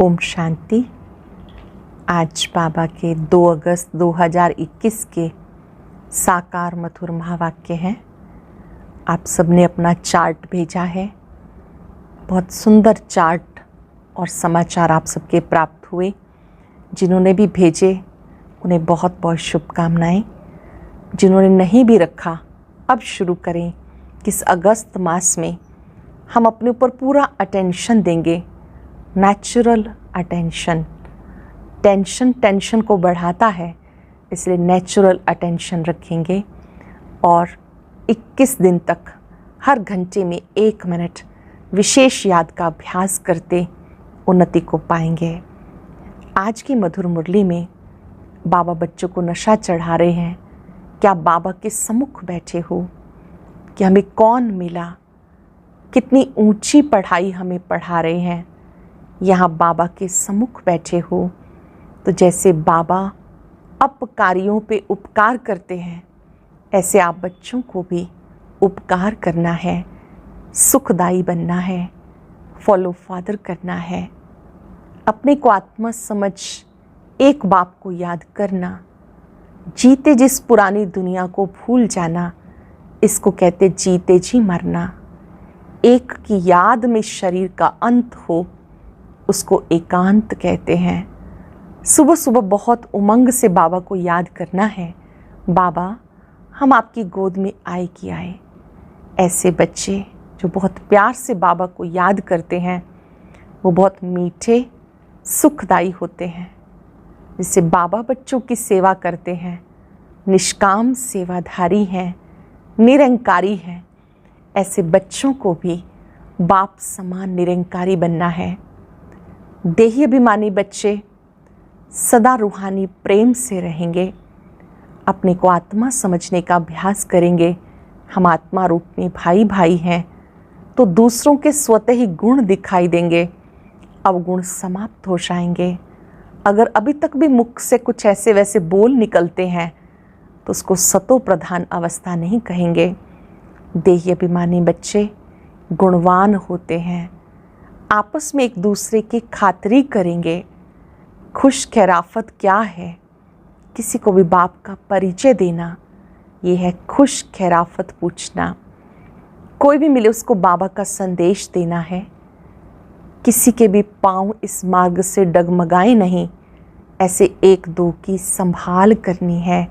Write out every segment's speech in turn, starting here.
ओम शांति। आज बाबा के 2 अगस्त 2021 के साकार मधुर महावाक्य हैं। आप सबने अपना चार्ट भेजा है, बहुत सुंदर चार्ट और समाचार आप सबके प्राप्त हुए। जिन्होंने भी भेजे उन्हें बहुत बहुत शुभकामनाएं। जिन्होंने नहीं भी रखा, अब शुरू करें कि इस अगस्त मास में हम अपने ऊपर पूरा अटेंशन देंगे। Natural attention. टेंशन को बढ़ाता है, इसलिए नेचुरल अटेंशन रखेंगे और 21 दिन तक हर घंटे में 1 मिनट विशेष याद का अभ्यास करते उन्नति को पाएंगे। आज की मधुर मुरली में बाबा बच्चों को नशा चढ़ा रहे हैं। क्या बाबा के सम्मुख बैठे हो कि हमें कौन मिला, कितनी ऊंची पढ़ाई हमें पढ़ा रहे हैं। यहाँ बाबा के सम्मुख बैठे हो तो जैसे बाबा अपकारियों पे उपकार करते हैं, ऐसे आप बच्चों को भी उपकार करना है, सुखदाई बनना है, फॉलो फादर करना है, अपने को आत्मा समझ एक बाप को याद करना, जीते जिस पुरानी दुनिया को भूल जाना, इसको कहते जीते जी मरना। एक की याद में शरीर का अंत हो, उसको एकांत कहते हैं। सुबह सुबह बहुत उमंग से बाबा को याद करना है। बाबा, हम आपकी गोद में आए कि आए। ऐसे बच्चे जो बहुत प्यार से बाबा को याद करते हैं, वो बहुत मीठे सुखदाई होते हैं। जिससे बाबा बच्चों की सेवा करते हैं, निष्काम सेवाधारी हैं, निरंकारी हैं। ऐसे बच्चों को भी बाप समान निरंकारी बनना है। देही अभिमानी बच्चे सदा रूहानी प्रेम से रहेंगे, अपने को आत्मा समझने का अभ्यास करेंगे। हम आत्मा रूप में भाई भाई हैं तो दूसरों के स्वतः ही गुण दिखाई देंगे, अवगुण समाप्त हो जाएंगे। अगर अभी तक भी मुख से कुछ ऐसे वैसे बोल निकलते हैं तो उसको सतो प्रधान अवस्था नहीं कहेंगे। देही अभिमानी बच्चे गुणवान होते हैं, आपस में एक दूसरे की खातिरी करेंगे। खुश खैराफत क्या है? किसी को भी बाप का परिचय देना, ये है खुश खैराफत पूछना। कोई भी मिले उसको बाबा का संदेश देना है। किसी के भी पांव इस मार्ग से डगमगाए नहीं, ऐसे एक दो की संभाल करनी है।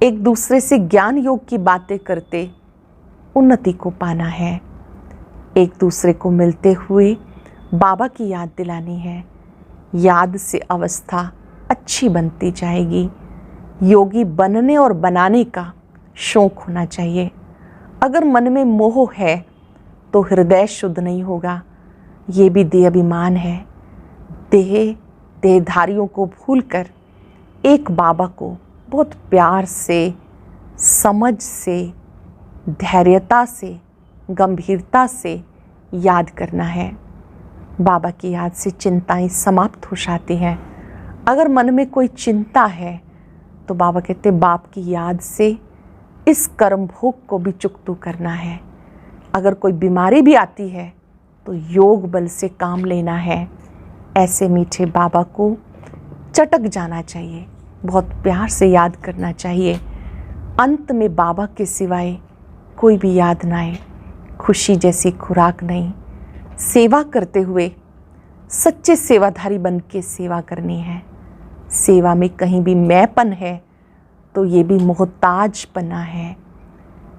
एक दूसरे से ज्ञान योग की बातें करते उन्नति को पाना है। एक दूसरे को मिलते हुए बाबा की याद दिलानी है। याद से अवस्था अच्छी बनती जाएगी। योगी बनने और बनाने का शौक होना चाहिए। अगर मन में मोह है तो हृदय शुद्ध नहीं होगा। ये भी देह अभिमान है। देहधारियों को भूलकर एक बाबा को बहुत प्यार से, समझ से, धैर्यता से, गंभीरता से याद करना है। बाबा की याद से चिंताएं समाप्त हो जाती हैं। अगर मन में कोई चिंता है तो बाबा कहते बाप की याद से इस कर्म भोग को भी चुकतू करना है। अगर कोई बीमारी भी आती है तो योग बल से काम लेना है। ऐसे मीठे बाबा को चटक जाना चाहिए, बहुत प्यार से याद करना चाहिए। अंत में बाबा के सिवाय कोई भी याद ना आए। खुशी जैसी खुराक नहीं। सेवा करते हुए सच्चे सेवाधारी बन के सेवा करनी है। सेवा में कहीं भी मैंपन है तो ये भी मोहताजपना है।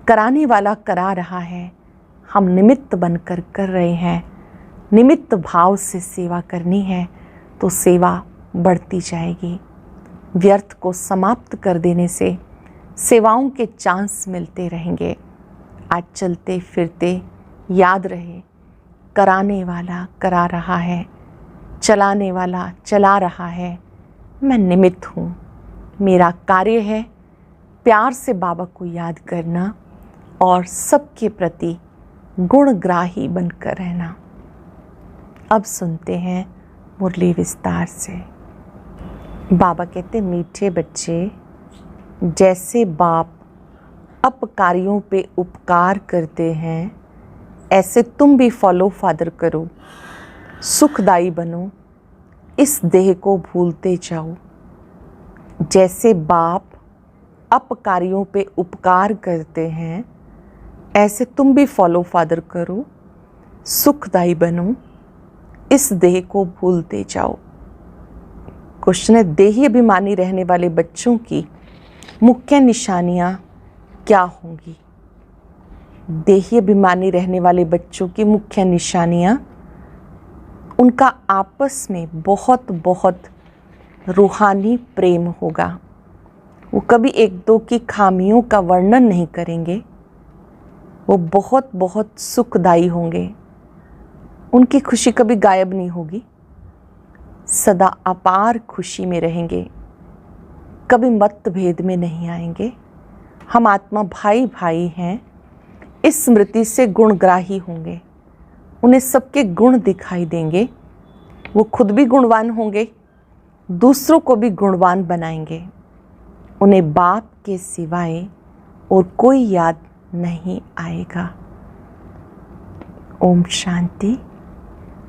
कराने वाला करा रहा है, हम निमित्त बनकर कर रहे हैं। निमित्त भाव से सेवा करनी है तो सेवा बढ़ती जाएगी। व्यर्थ को समाप्त कर देने से सेवाओं के चांस मिलते रहेंगे। आज चलते फिरते याद रहे, कराने वाला करा रहा है, चलाने वाला चला रहा है। मैं निमित्त हूँ। मेरा कार्य है प्यार से बाबा को याद करना और सबके प्रति गुणग्राही बनकर रहना। अब सुनते हैं मुरली विस्तार से। बाबा कहते मीठे बच्चे, जैसे बाप अपकारियों पे उपकार करते हैं, ऐसे तुम भी फॉलो फादर करो, सुखदाई बनो, इस देह को भूलते जाओ। जैसे बाप अपकारियों पे उपकार करते हैं, ऐसे तुम भी फॉलो फादर करो, सुखदायी बनो, इस देह को भूलते जाओ। क्वेश्चन है, देही अभिमानी रहने वाले बच्चों की मुख्य निशानियां क्या होंगी? देही अभिमानी रहने वाले बच्चों की मुख्य निशानियां, उनका आपस में बहुत बहुत रूहानी प्रेम होगा। वो कभी एक दो की खामियों का वर्णन नहीं करेंगे। वो बहुत बहुत सुखदायी होंगे। उनकी खुशी कभी गायब नहीं होगी, सदा अपार खुशी में रहेंगे, कभी मतभेद में नहीं आएंगे। हम आत्मा भाई भाई हैं, इस स्मृति से गुणग्राही होंगे। उन्हें सबके गुण दिखाई देंगे। वो खुद भी गुणवान होंगे, दूसरों को भी गुणवान बनाएंगे। उन्हें बाप के सिवाय और कोई याद नहीं आएगा। ओम शांति।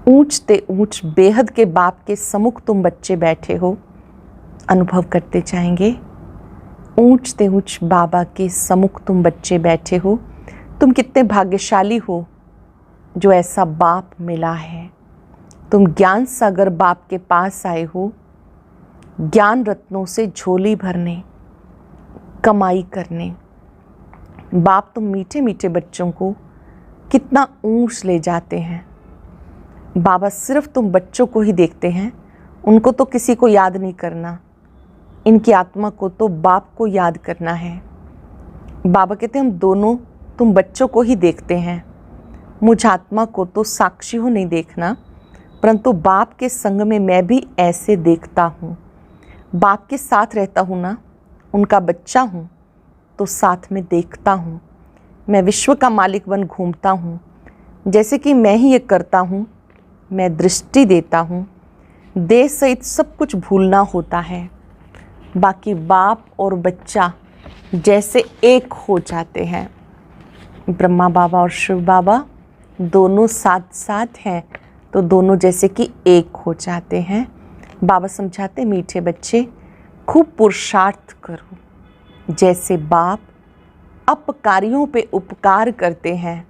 ऊंचते ऊंच बेहद के बाप के सम्मुख तुम बच्चे बैठे हो, अनुभव करते जाएंगे। ऊंचते ऊंच बाबा के सम्मुख तुम बच्चे बैठे हो। तुम कितने भाग्यशाली हो जो ऐसा बाप मिला है। तुम ज्ञान सागर बाप के पास आए हो, ज्ञान रत्नों से झोली भरने, कमाई करने। बाप तुम मीठे मीठे बच्चों को कितना ऊंच ले जाते हैं। बाबा सिर्फ तुम बच्चों को ही देखते हैं, उनको तो किसी को याद नहीं करना। इनकी आत्मा को तो बाप को याद करना है। बाबा कहते हैं हम दोनों तुम बच्चों को ही देखते हैं, मुझ आत्मा को तो साक्षी हो नहीं देखना, परंतु बाप के संग में मैं भी ऐसे देखता हूँ। बाप के साथ रहता हूँ ना, उनका बच्चा हूँ तो साथ में देखता हूँ। मैं विश्व का मालिक बन घूमता हूँ, जैसे कि मैं ही ये करता हूँ। मैं दृष्टि देता हूँ, देह सहित सब कुछ भूलना होता है। बाकी बाप और बच्चा जैसे एक हो जाते हैं। ब्रह्मा बाबा और शिव बाबा दोनों साथ साथ हैं तो दोनों जैसे कि एक हो जाते हैं। बाबा समझाते, मीठे बच्चे खूब पुरुषार्थ करो। जैसे बाप अपकारियों पे उपकार करते हैं,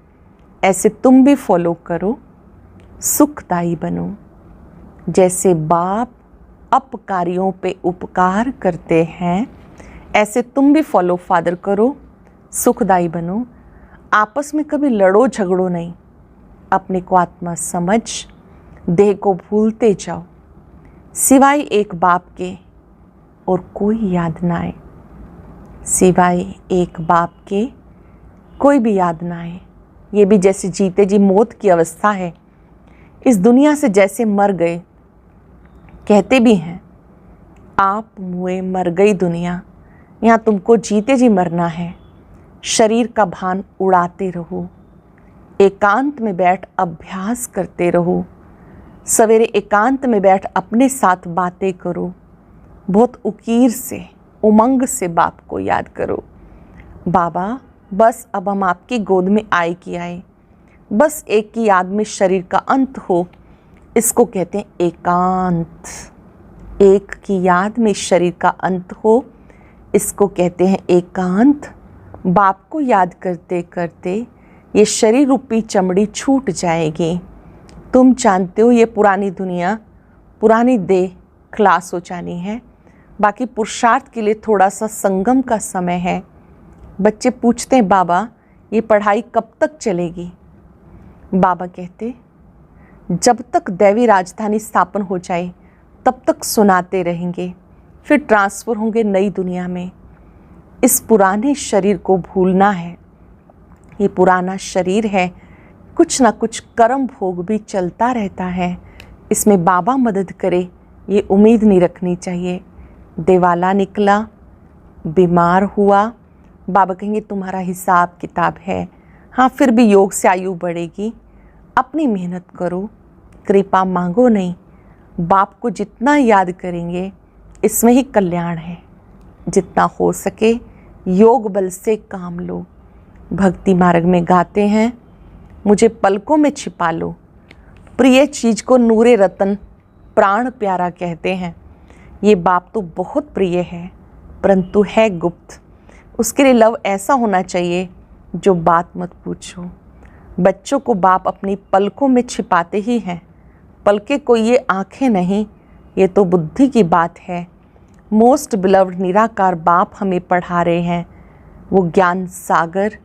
ऐसे तुम भी फॉलो करो, सुखदायी बनो। जैसे बाप अपकारियों पे उपकार करते हैं, ऐसे तुम भी फॉलो फादर करो, सुखदायी बनो। आपस में कभी लड़ो झगड़ो नहीं। अपने को आत्मा समझ देह को भूलते जाओ। सिवाय एक बाप के और कोई याद ना आए। सिवाय एक बाप के कोई भी याद ना आए। ये भी जैसे जीते जी मौत की अवस्था है। इस दुनिया से जैसे मर गए। कहते भी हैं आप मुए मर गई दुनिया, यहाँ तुमको जीते जी मरना है। शरीर का भान उड़ाते रहो, एकांत में बैठ अभ्यास करते रहो। सवेरे एकांत में बैठ अपने साथ बातें करो। बहुत उकीर से, उमंग से बाप को याद करो। बाबा बस अब हम आपकी गोद में आए कि आए, बस एक की याद में शरीर का अंत हो, इसको कहते हैं एकांत। एक की याद में शरीर का अंत हो, इसको कहते हैं एकांत। बाप को याद करते करते ये शरीर रूपी चमड़ी छूट जाएगी। तुम जानते हो ये पुरानी दुनिया, पुरानी देह खलास हो जानी है। बाकी पुरुषार्थ के लिए थोड़ा सा संगम का समय है। बच्चे पूछते हैं बाबा ये पढ़ाई कब तक चलेगी? बाबा कहते जब तक दैवी राजधानी स्थापन हो जाए तब तक सुनाते रहेंगे, फिर ट्रांसफ़र होंगे नई दुनिया में। इस पुराने शरीर को भूलना है। ये पुराना शरीर है, कुछ ना कुछ कर्म भोग भी चलता रहता है। इसमें बाबा मदद करे ये उम्मीद नहीं रखनी चाहिए। दिवाला निकला, बीमार हुआ, बाबा कहेंगे तुम्हारा हिसाब किताब है। हाँ फिर भी योग से आयु बढ़ेगी। अपनी मेहनत करो, कृपा मांगो नहीं। बाप को जितना याद करेंगे इसमें ही कल्याण है। जितना हो सके योग बल से काम लो। भक्ति मार्ग में गाते हैं, मुझे पलकों में छिपा लो, प्रिय चीज़ को नूरे रतन प्राण प्यारा कहते हैं। ये बाप तो बहुत प्रिय है परंतु है गुप्त। उसके लिए लव ऐसा होना चाहिए जो बात मत पूछो। बच्चों को बाप अपनी पलकों में छिपाते ही हैं। पलकें कोई ये आँखें नहीं, ये तो बुद्धि की बात है। मोस्ट बिलव्ड निराकार बाप हमें पढ़ा रहे हैं। वो ज्ञान सागर,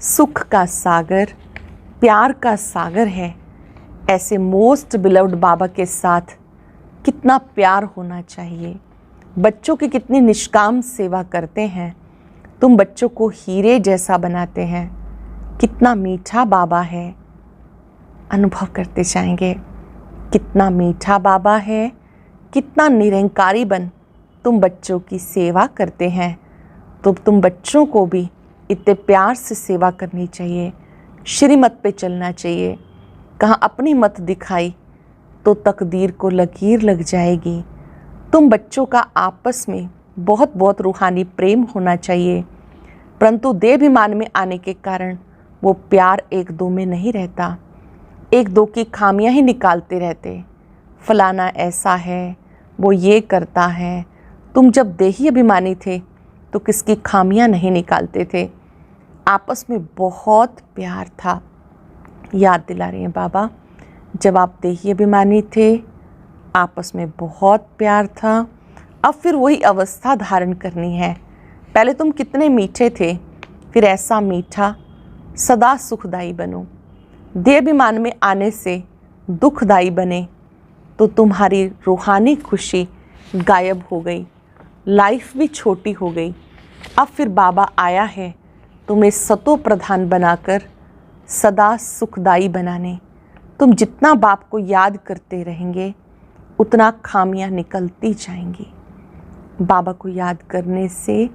सुख का सागर, प्यार का सागर है। ऐसे मोस्ट बिलव्ड बाबा के साथ कितना प्यार होना चाहिए। बच्चों की कितनी निष्काम सेवा करते हैं। तुम बच्चों को हीरे जैसा बनाते हैं। कितना मीठा बाबा है, अनुभव करते जाएंगे। कितना मीठा बाबा है, कितना निरंकारी बन तुम बच्चों की सेवा करते हैं। तो तुम बच्चों को भी इतने प्यार से सेवा करनी चाहिए। श्रीमत पे चलना चाहिए। कहाँ अपनी मत दिखाई तो तकदीर को लकीर लग जाएगी। तुम बच्चों का आपस में बहुत बहुत रूहानी प्रेम होना चाहिए, परंतु देहाभिमान में आने के कारण वो प्यार एक दो में नहीं रहता। एक दो की खामियां ही निकालते रहते। फलाना ऐसा है, वो ये करता है। तुम जब देही अभिमानी थे तो किसकी खामियां नहीं निकालते थे। आपस में बहुत प्यार था। याद दिला रहे हैं बाबा, जब आप देही अभिमानी थे आपस में बहुत प्यार था। अब फिर वही अवस्था धारण करनी है। पहले तुम कितने मीठे थे, फिर ऐसा मीठा सदा सुखदाई बनो। देहाभिमान में आने से दुखदाई बने तो तुम्हारी रूहानी खुशी गायब हो गई, लाइफ भी छोटी हो गई। अब फिर बाबा आया है तुम्हें सतो प्रधान बनाकर सदा सुखदाई बनाने। तुम जितना बाप को याद करते रहेंगे उतना खामियां निकलती जाएंगी। बाबा को याद करने से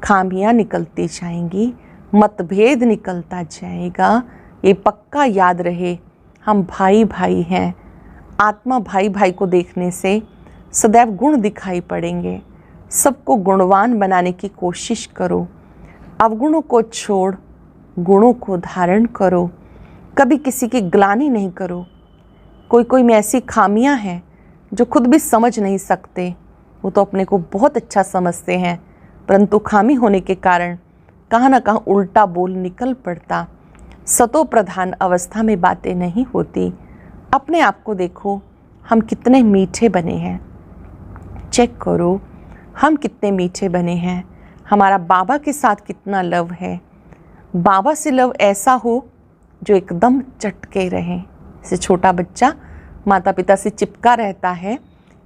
खामियां निकलती जाएंगी, मतभेद निकलता जाएगा। ये पक्का याद रहे, हम भाई भाई हैं। आत्मा भाई भाई को देखने से सदैव गुण दिखाई पड़ेंगे। सबको गुणवान बनाने की कोशिश करो। अवगुणों को छोड़ गुणों को धारण करो। कभी किसी की ग्लानि नहीं करो। कोई में ऐसी खामियां हैं जो खुद भी समझ नहीं सकते। वो तो अपने को बहुत अच्छा समझते हैं, परंतु खामी होने के कारण कहाँ ना कहाँ उल्टा बोल निकल पड़ता। सतो प्रधान अवस्था में बातें नहीं होती। अपने आप को देखो, हम कितने मीठे बने हैं। चेक करो हम कितने मीठे बने हैं। हमारा बाबा के साथ कितना लव है। बाबा से लव ऐसा हो जो एकदम चटके रहे। जैसे छोटा बच्चा माता पिता से चिपका रहता है,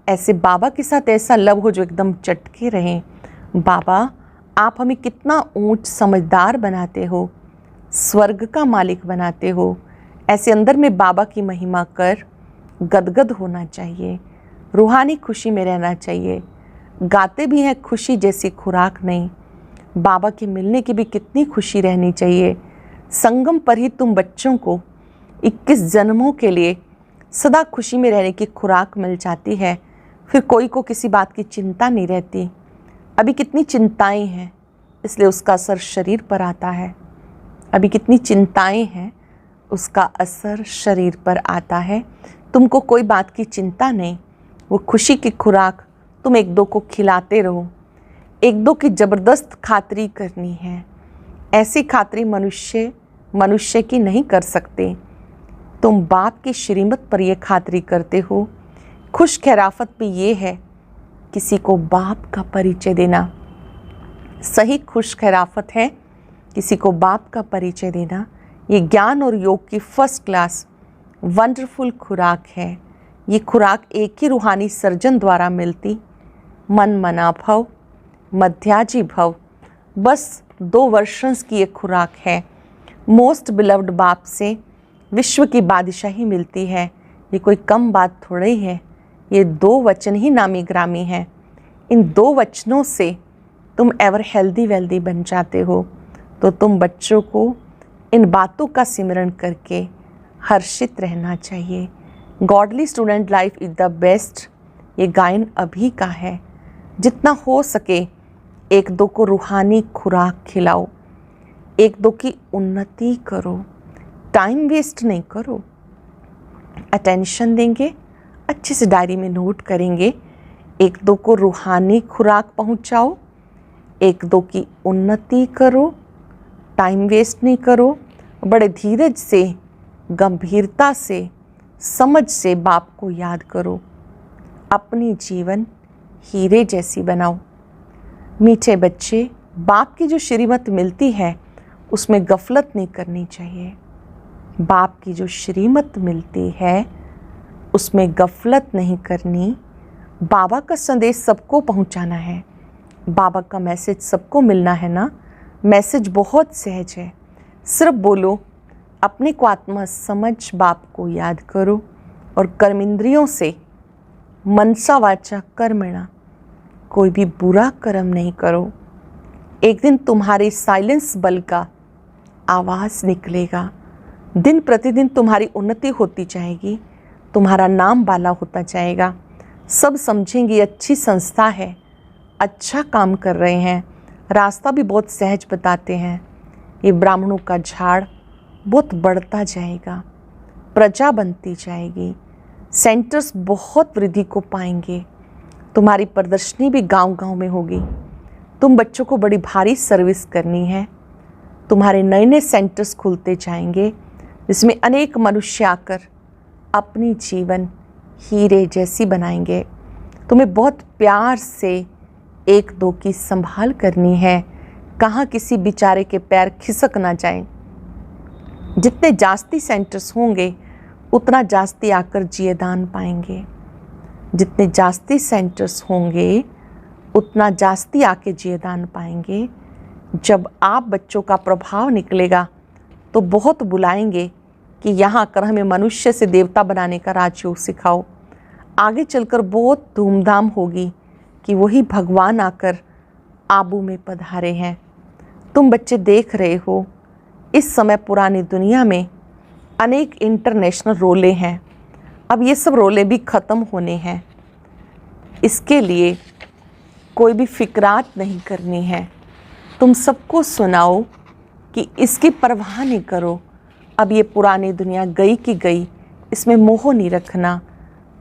ऐसे बाबा के साथ ऐसा लव हो जो एकदम चटके रहे। बाबा आप हमें कितना ऊंच समझदार बनाते हो, स्वर्ग का मालिक बनाते हो। ऐसे अंदर में बाबा की महिमा कर गदगद होना चाहिए। रूहानी खुशी में रहना चाहिए। गाते भी हैं खुशी जैसी खुराक नहीं। बाबा के मिलने की भी कितनी खुशी रहनी चाहिए। संगम पर ही तुम बच्चों को 21 जन्मों के लिए सदा खुशी में रहने की खुराक मिल जाती है। फिर कोई को किसी बात की चिंता नहीं रहती। अभी कितनी चिंताएं हैं, इसलिए उसका असर शरीर पर आता है। अभी कितनी चिंताएं हैं, उसका असर शरीर पर आता है। तुमको कोई बात की चिंता नहीं। वो खुशी की खुराक तुम एक दो को खिलाते रहो। एक दो की ज़बरदस्त खातरी करनी है। ऐसी खातरी मनुष्य की नहीं कर सकते। तुम बाप की श्रीमत पर यह खातरी करते हो। खुश खैराफत भी ये है किसी को बाप का परिचय देना। सही खुश खैराफत है किसी को बाप का परिचय देना। ये ज्ञान और योग की फर्स्ट क्लास वंडरफुल खुराक है। ये खुराक एक ही रूहानी सर्जन द्वारा मिलती। मन मना भव, मध्याजी भव, बस 2 वर्षंस की ये खुराक है। मोस्ट बिलव्ड बाप से विश्व की बादशाही मिलती है। ये कोई कम बात थोड़ी है। ये 2 वचन ही नामी ग्रामी हैं। इन 2 वचनों से तुम एवर हेल्दी वेल्दी बन जाते हो। तो तुम बच्चों को इन बातों का सिमरण करके हर्षित रहना चाहिए। Godly student life is the best. ये गायन अभी का है। जितना हो सके एक दो को रूहानी खुराक खिलाओ। एक दो की उन्नति करो। टाइम वेस्ट नहीं करो। अटेंशन देंगे, अच्छे से डायरी में नोट करेंगे। 1-2 को रूहानी खुराक पहुंचाओ, 1-2 की उन्नति करो, टाइम वेस्ट नहीं करो, बड़े धीरज से, गंभीरता से, समझ से बाप को याद करो। अपनी जीवन हीरे जैसी बनाओ। मीठे बच्चे, बाप की जो श्रीमत मिलती है उसमें गफलत नहीं करनी चाहिए। बाप की जो श्रीमत मिलती है उसमें गफलत नहीं करनी। बाबा का संदेश सबको पहुंचाना है, बाबा का मैसेज सबको मिलना है ना। मैसेज बहुत सहज है, सिर्फ बोलो, अपने को आत्मा समझ बाप को याद करो और कर्मेंद्रियों से मनसा वाचा कर्मणा कोई भी बुरा कर्म नहीं करो। एक दिन तुम्हारे साइलेंस बल का आवाज़ निकलेगा, दिन प्रतिदिन तुम्हारी उन्नति होती जाएगी, तुम्हारा नाम बाला होता जाएगा। सब समझेंगे अच्छी संस्था है, अच्छा काम कर रहे हैं, रास्ता भी बहुत सहज बताते हैं। ये ब्राह्मणों का झाड़ बहुत बढ़ता जाएगा, प्रजा बनती जाएगी, सेंटर्स बहुत वृद्धि को पाएंगे, तुम्हारी प्रदर्शनी भी गांव-गांव में होगी। तुम बच्चों को बड़ी भारी सर्विस करनी है। तुम्हारे नए नए सेंटर्स खुलते जाएंगे जिसमें अनेक मनुष्य आकर अपनी जीवन हीरे जैसी बनाएंगे। तुम्हें बहुत प्यार से 1-2 की संभाल करनी है, कहाँ किसी बेचारे के पैर खिसक ना जाएं। जितने जास्ती सेंटर्स होंगे उतना जास्ती आकर जियेदान पाएंगे। जितने जास्ती सेंटर्स होंगे उतना जास्ती आके जियेदान पाएंगे। जब आप बच्चों का प्रभाव निकलेगा तो बहुत बुलाएंगे कि यहाँ आकर हमें मनुष्य से देवता बनाने का राजयोग सिखाओ। आगे चलकर बहुत धूमधाम होगी कि वही भगवान आकर आबू में पधारे हैं। तुम बच्चे देख रहे हो, इस समय पुरानी दुनिया में अनेक इंटरनेशनल रोले हैं। अब ये सब रोले भी ख़त्म होने हैं। इसके लिए कोई भी फिक्रात नहीं करनी है। तुम सबको सुनाओ कि इसकी परवाह नहीं करो। अब ये पुरानी दुनिया गई कि गई, इसमें मोह नहीं रखना।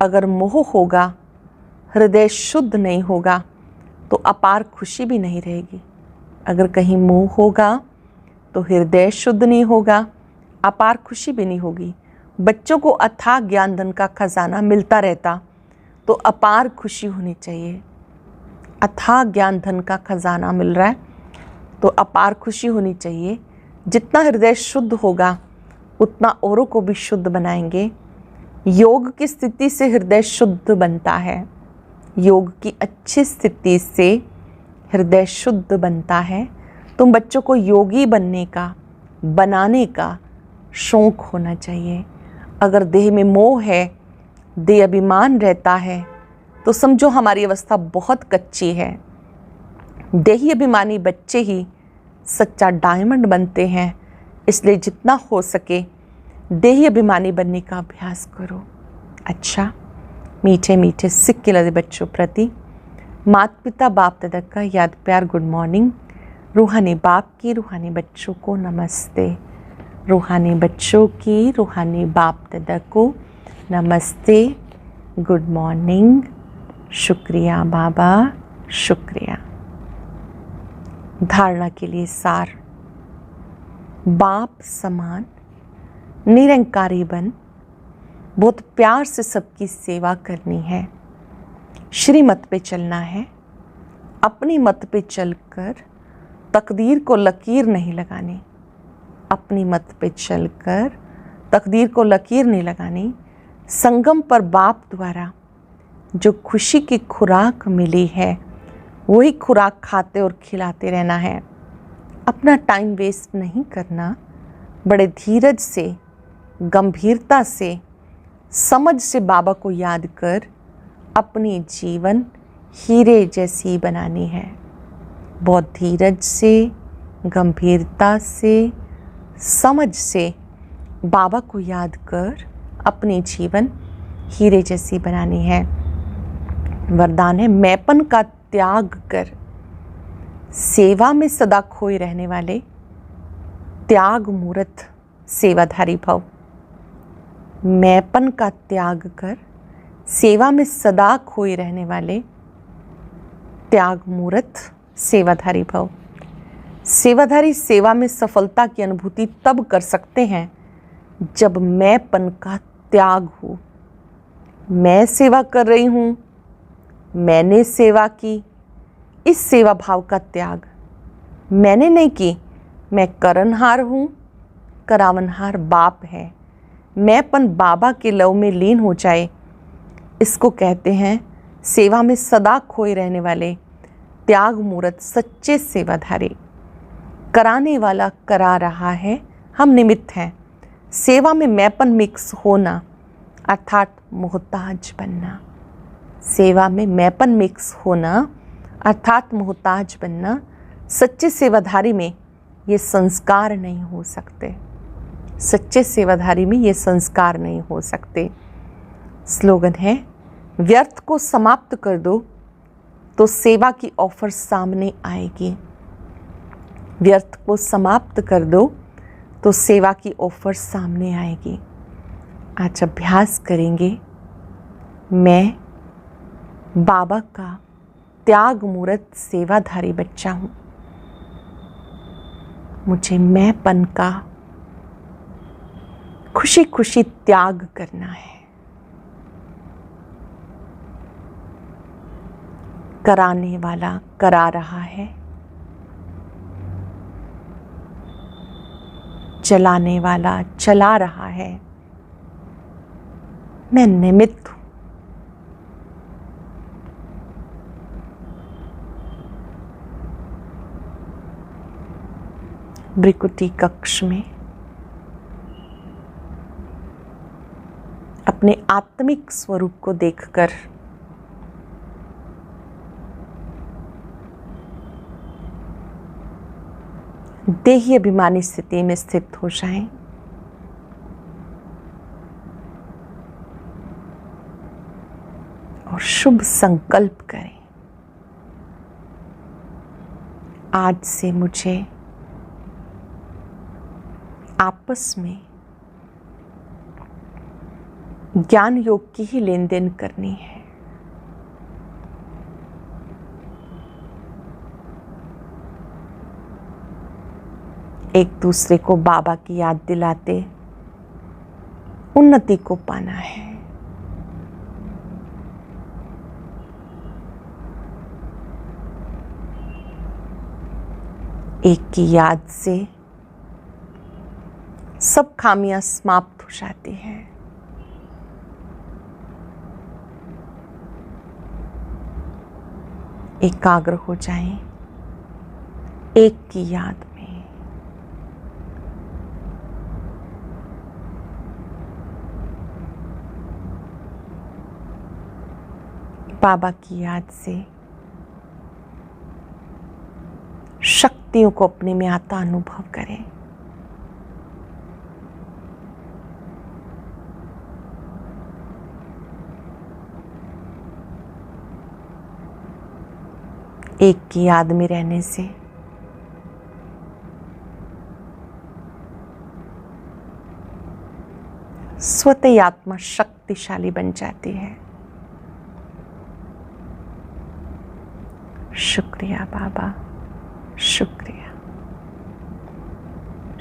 अगर मोह होगा, हृदय शुद्ध नहीं होगा तो अपार खुशी भी नहीं रहेगी। अगर कहीं मोह होगा तो हृदय शुद्ध नहीं होगा, अपार खुशी भी नहीं होगी। बच्चों को अथाह ज्ञान धन का खजाना मिलता रहता तो अपार खुशी होनी चाहिए। अथाह ज्ञान धन का खजाना मिल रहा है तो अपार खुशी होनी चाहिए। जितना हृदय शुद्ध होगा उतना औरों को भी शुद्ध बनाएंगे। योग की स्थिति से हृदय शुद्ध बनता है। योग की अच्छी स्थिति से हृदय शुद्ध बनता है। तुम बच्चों को योगी बनने का, बनाने का शौक होना चाहिए। अगर देह में मोह है, देह अभिमान रहता है तो समझो हमारी अवस्था बहुत कच्ची है। देही अभिमानी बच्चे ही सच्चा डायमंड बनते हैं। इसलिए जितना हो सके देही अभिमानी बनने का अभ्यास करो। अच्छा, मीठे मीठे सिक्के लदे बच्चों प्रति माता पिता बाप दादा का याद प्यार गुड मॉर्निंग। रूहानी बाप की रूहानी बच्चों को नमस्ते। रूहानी बच्चों की रूहानी बाप दादा को नमस्ते, गुड मॉर्निंग, शुक्रिया बाबा, शुक्रिया। धारणा के लिए सार। बाप समान निरंकारी बन बहुत प्यार से सबकी सेवा करनी है। श्रीमत पे चलना है। अपनी मत पे चलकर तकदीर को लकीर नहीं लगानी। अपनी मत पे चलकर तकदीर को लकीर नहीं लगानी। संगम पर बाप द्वारा जो खुशी की खुराक मिली है वही खुराक खाते और खिलाते रहना है। अपना टाइम वेस्ट नहीं करना। बड़े धीरज से, गंभीरता से, समझ से बाबा को याद कर अपनी जीवन हीरे जैसी बनानी है। बहुत धीरज से, गंभीरता से, समझ से बाबा को याद कर अपनी जीवन हीरे जैसी बनानी है। वरदान है, मैंपन का त्याग कर सेवा में सदा खोए रहने वाले त्याग मूर्त सेवाधारी भव। मैंपन का त्याग कर सेवा में सदा खोए रहने वाले त्याग मूर्त सेवाधारी भव। सेवाधारी सेवा में सफलता की अनुभूति तब कर सकते हैं जब मैंपन का त्याग हो। मैं सेवा कर रही हूँ, मैंने सेवा की, इस सेवा भाव का त्याग। मैंने नहीं की, मैं करनहार हूँ, करावनहार बाप है। मैंपन बाबा के लव में लीन हो जाए, इसको कहते हैं सेवा में सदा खोए रहने वाले त्याग मूर्त सच्चे सेवाधारी। कराने वाला करा रहा है, हम निमित्त हैं। सेवा में मैंपन मिक्स होना अर्थात मोहताज बनना। सेवा में मैंपन मिक्स होना अर्थात मोहताज बनना, सच्चे सेवाधारी में ये संस्कार नहीं हो सकते। सच्चे सेवाधारी में ये संस्कार नहीं हो सकते। स्लोगन है, व्यर्थ को समाप्त कर दो तो सेवा की ऑफर सामने आएगी। व्यर्थ को समाप्त कर दो तो सेवा की ऑफर सामने आएगी। आज अभ्यास करेंगे, मैं बाबा का त्याग मूर्त सेवाधारी बच्चा हूँ। मुझे मैंपन का खुशी खुशी त्याग करना है। कराने वाला करा रहा है, चलाने वाला चला रहा है, मैं निमित्त हूं। भृकुटी कक्ष में अपने आत्मिक स्वरूप को देखकर देही अभिमानी स्थिति में स्थित हो जाएं। और शुभ संकल्प करें, आज से मुझे आपस में ज्ञान योग की ही लेन देन करनी है। एक दूसरे को बाबा की याद दिलाते उन्नति को पाना है। एक की याद से सब खामियां समाप्त हो जाती हैं। एकाग्र हो जाएं एक की याद में। बाबा की याद से शक्तियों को अपने में आता अनुभव करें। एक की याद में रहने से स्वतः ही आत्मा शक्तिशाली बन जाती है। शुक्रिया बाबा, शुक्रिया,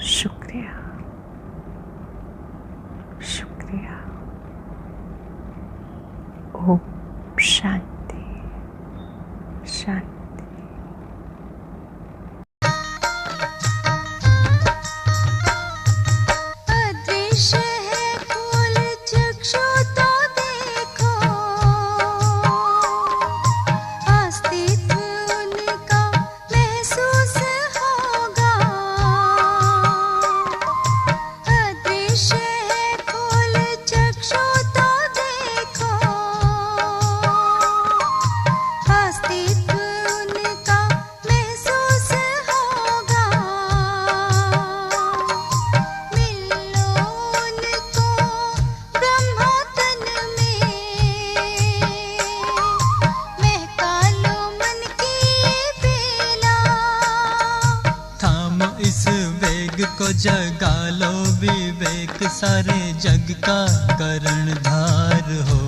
शुक्रिया, शुक्रिया। ओम शांति, शांति। को जगा लो विवेक, सारे जग का करणधार हो।